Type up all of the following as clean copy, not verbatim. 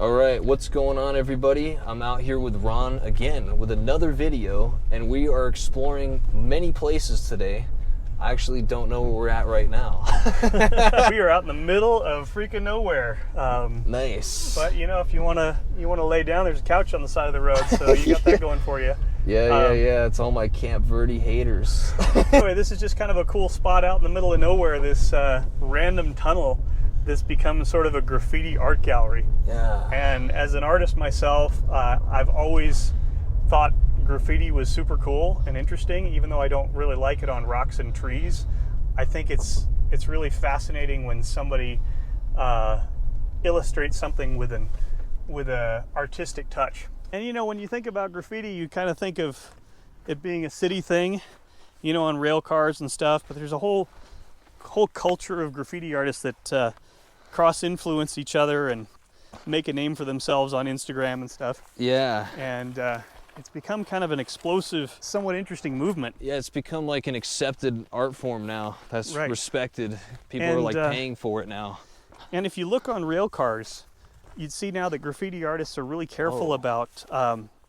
All right, what's going on, everybody? I'm out here with Ron again with another video, and we are exploring many places today. I actually don't know where we're at right now. We are out in the middle of freaking nowhere. Nice. But you know, if you wanna lay down, there's a couch on the side of the road, so you got that going for you. Yeah. It's all my Camp Verde haters. Anyway, this is just kind of a cool spot out in the middle of nowhere. This random tunnel. This becomes sort of a graffiti art gallery. Yeah. And as an artist myself, I've always thought graffiti was super cool and interesting, even though I don't really like it on rocks and trees. I think it's really fascinating when somebody illustrates something with a artistic touch. And you know, when you think about graffiti, you kind of think of it being a city thing, you know, on rail cars and stuff. But there's a whole culture of graffiti artists that cross-influence each other and make a name for themselves on Instagram and stuff. Yeah. And it's become kind of an explosive, somewhat interesting movement. Yeah, it's become like an accepted art form now that's Right. respected. People are like paying for it now. And if you look on rail cars, you'd see now that graffiti artists are really careful about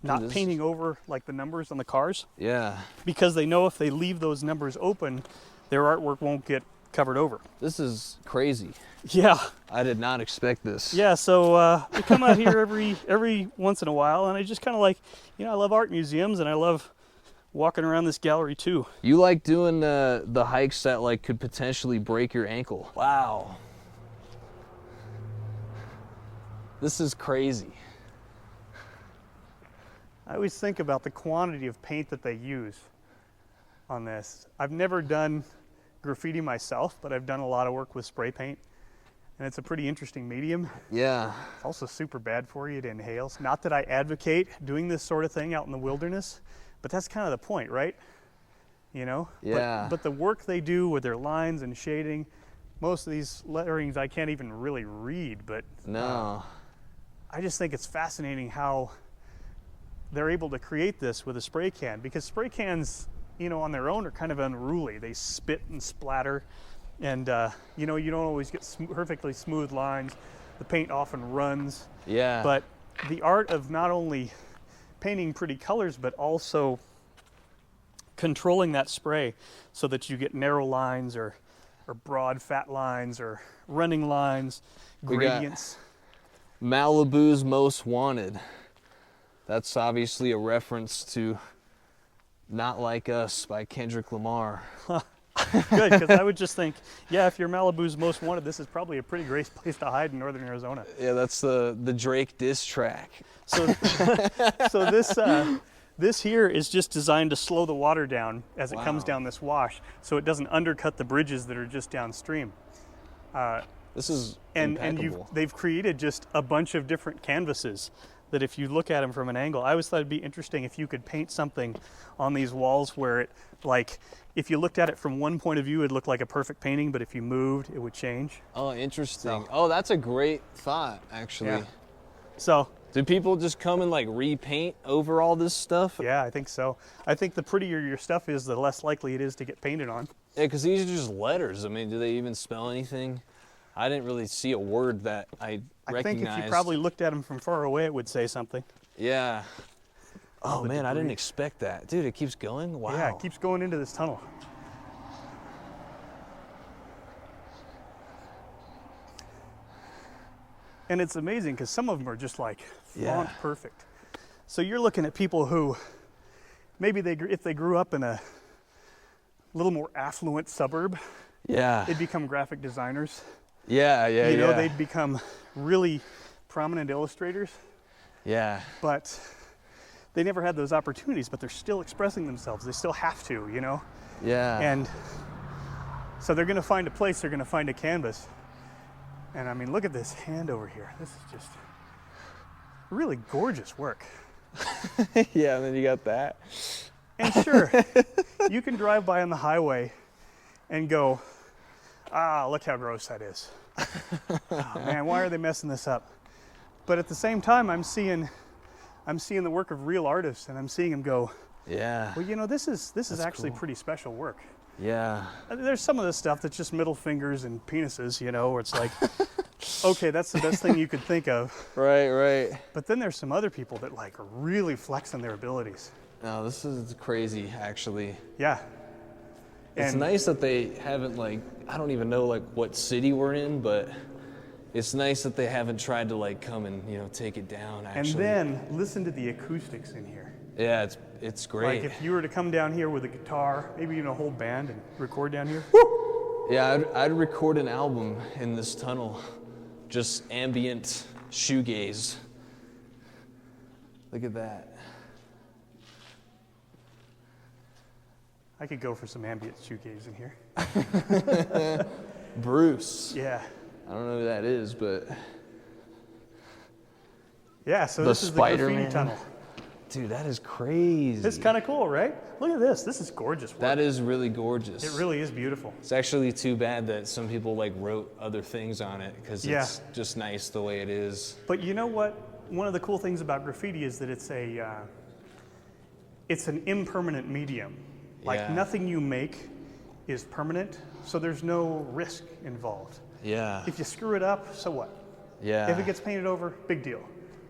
not painting over like the numbers on the cars. Yeah. Because they know if they leave those numbers open, their artwork won't get covered over. This is crazy. Yeah. I did not expect this. Yeah, so we come out here every once in a while, and I just kind of like, you know, I love art museums, and I love walking around this gallery too. You like doing the hikes that like could potentially break your ankle. Wow. This is crazy. I always think about the quantity of paint that they use on this. I've never done graffiti myself, but I've done a lot of work with spray paint, and it's a pretty interesting medium. Yeah. It's also super bad for you to inhale. Not that I advocate doing this sort of thing out in the wilderness, but that's kind of the point, right? You know? Yeah. But the work they do with their lines and shading, most of these letterings I can't even really read, but No. I just think it's fascinating how they're able to create this with a spray can, because spray cans, you know, on their own are kind of unruly. They spit and splatter, and you know, you don't always get perfectly smooth lines. The paint often runs. Yeah. But the art of not only painting pretty colors, but also controlling that spray so that you get narrow lines or broad fat lines or running lines, gradients. Malibu's Most Wanted. That's obviously a reference to Not Like Us by Kendrick Lamar. Good, because I would just think, yeah, if you're Malibu's Most Wanted, this is probably a pretty great place to hide in northern Arizona. Yeah, that's the Drake diss track. So, this here is just designed to slow the water down as it comes down this wash, so it doesn't undercut the bridges that are just downstream. This is and impeccable. they've created just a bunch of different canvases that if you look at them from an angle, I always thought it'd be interesting if you could paint something on these walls where it, like, if you looked at it from one point of view, it'd look like a perfect painting, but if you moved, it would change. Oh, interesting. So. Oh, that's a great thought, actually. Yeah. So. Do people just come and like repaint over all this stuff? Yeah, I think so. I think the prettier your stuff is, the less likely it is to get painted on. Yeah, because these are just letters. I mean, do they even spell anything? I didn't really see a word that I recognized. I think if you probably looked at them from far away, it would say something. Yeah. Oh man, I didn't expect that. Dude, it keeps going? Wow. Yeah, it keeps going into this tunnel. And it's amazing because some of them are just like font perfect. So you're looking at people who maybe if they grew up in a little more affluent suburb, they'd become graphic designers. Yeah. You know, they'd become really prominent illustrators. Yeah. But they never had those opportunities, but they're still expressing themselves. They still have to, you know? Yeah. And so they're going to find a place, they're going to find a canvas. And I mean, look at this hand over here. This is just really gorgeous work. Yeah, and then you got that. And sure, you can drive by on the highway and go, look how gross that is. Oh, man, why are they messing this up? But at the same time, I'm seeing the work of real artists, and I'm seeing them go, Yeah. well, you know, this is actually cool. pretty special work. Yeah. There's some of this stuff that's just middle fingers and penises, you know, where it's like, okay, that's the best thing you could think of. Right, right. But then there's some other people that like are really flexing their abilities. No, this is crazy, actually. Yeah. It's And nice that they haven't, like, I don't even know, like, what city we're in, but it's nice that they haven't tried to, like, come and, you know, take it down, actually. And then listen to the acoustics in here. Yeah, it's great. Like if you were to come down here with a guitar, maybe even a whole band and record down here. Yeah, I'd record an album in this tunnel. Just ambient shoegaze. Look at that. I could go for some ambient shoegaze in here. Bruce. Yeah. I don't know who that is, but Yeah, so The this is the graffiti Spider-Man. tunnel. dude, that is crazy. It's kind of cool, right? Look at this. This is gorgeous work. That is really gorgeous. It really is beautiful. It's actually too bad that some people like wrote other things on it because Yeah. it's just nice the way it is. But you know what? One of the cool things about graffiti is that it's an impermanent medium. Like Yeah. nothing you make is permanent, so there's no risk involved. Yeah. If you screw it up, so what? Yeah. If it gets painted over, big deal.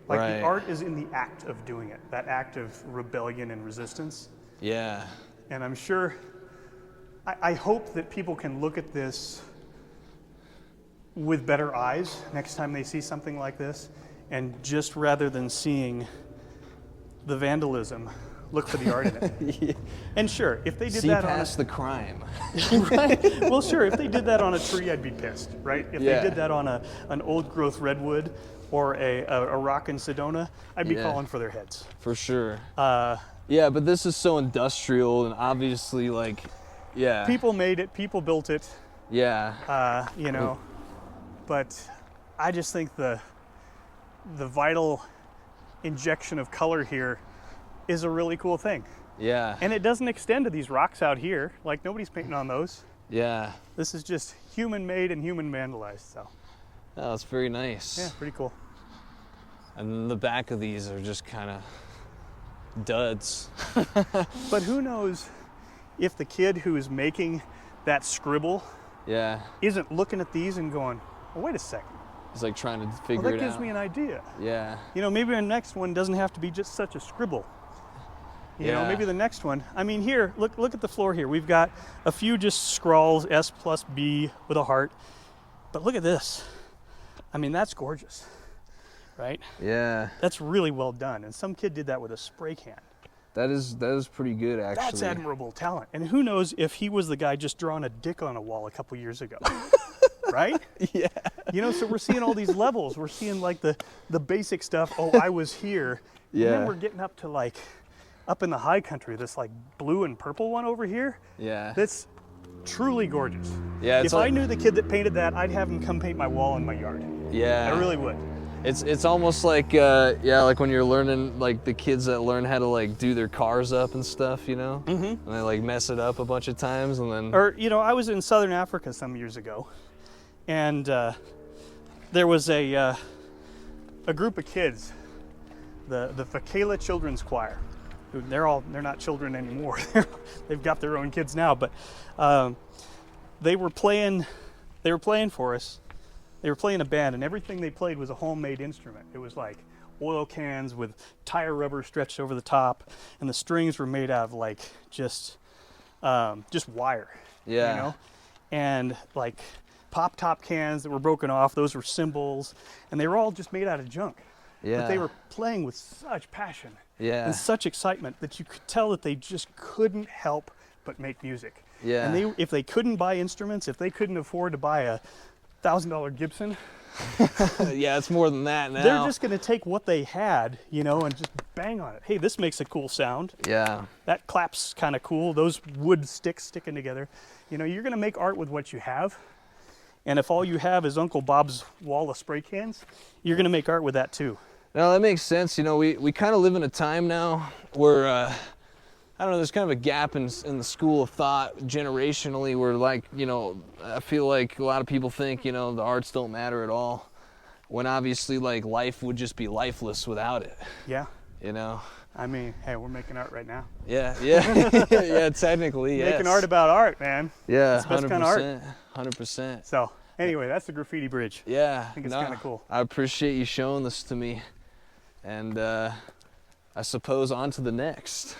Like Right. the art is in the act of doing it, that act of rebellion and resistance. Yeah. And I'm sure, I hope that people can look at this with better eyes next time they see something like this, and just rather than seeing the vandalism, look for the art in it. Yeah. And sure, if they did See that on past the crime. right? Well, sure, if they did that on a tree, I'd be pissed, right? If Yeah. they did that on an old growth redwood or a rock in Sedona, I'd be Yeah. calling for their heads. For sure. Yeah, but this is so industrial and obviously like, yeah. People made it, people built it, Yeah. you know, but I just think the vital injection of color here is a really cool thing. Yeah. And it doesn't extend to these rocks out here. Like nobody's painting on those. Yeah. This is just human made and human vandalized. So Oh, it's very nice. yeah, pretty cool. And then the back of these are just kind of duds. But who knows if the kid who is making that scribble Yeah. isn't looking at these and going, well, wait a second. It's like trying to Well, figure that it gives out. me an idea. Yeah. You know, maybe our next one doesn't have to be just such a scribble. You know, Yeah. maybe the next one. I mean, here, look at the floor here. We've got a few just scrawls, S plus B with a heart. But look at this. I mean, that's gorgeous, right? Yeah. That's really well done. And some kid did that with a spray can. That is pretty good actually. That's admirable talent. And who knows if he was the guy just drawing a dick on a wall a couple years ago, right? Yeah. You know, so we're seeing all these levels. We're seeing like the basic stuff. Oh, I was here. Yeah. And then we're getting up to like, up in the high country, this like blue and purple one over here. Yeah. That's truly gorgeous. Yeah, it's If I like- knew the kid that painted that, I'd have him come paint my wall in my yard. Yeah. I really would. It's almost like like when you're learning, like the kids that learn how to like do their cars up and stuff, you know, and they like mess it up a bunch of times and then Or, you know, I was in Southern Africa some years ago, and there was a group of kids, the Fakela Children's Choir. Who they're not children anymore. They've got their own kids now, but they were playing for us. They were playing a band, and everything they played was a homemade instrument. It was like oil cans with tire rubber stretched over the top, and the strings were made out of like just wire. Yeah. You know, and like pop top cans that were broken off. Those were cymbals, and they were all just made out of junk. yeah. But they were playing with such passion Yeah. and such excitement that you could tell that they just couldn't help but make music. Yeah. And if they couldn't buy instruments, if they couldn't afford to buy a $1,000 Gibson, Yeah, it's more than that now. they're just going to take what they had, you know, and just bang on it. Hey, this makes a cool sound. Yeah. That clap's kind of cool. Those wood sticks sticking together. You know, you're going to make art with what you have. And if all you have is Uncle Bob's wall of spray cans, you're going to make art with that too. No, that makes sense. You know, we kind of live in a time now where I don't know, there's kind of a gap in the school of thought generationally where, like, you know, I feel like a lot of people think, you know, the arts don't matter at all, when obviously, like, life would just be lifeless without it, Yeah. you know? I mean, hey, we're making art right now. Yeah, yeah, yeah, technically, yes. Making art about art, man. Yeah, It's the best kind of art. 100%. So, Anyway, that's the graffiti bridge. Yeah, I think it's kind of cool. I appreciate you showing this to me, and I suppose on to the next.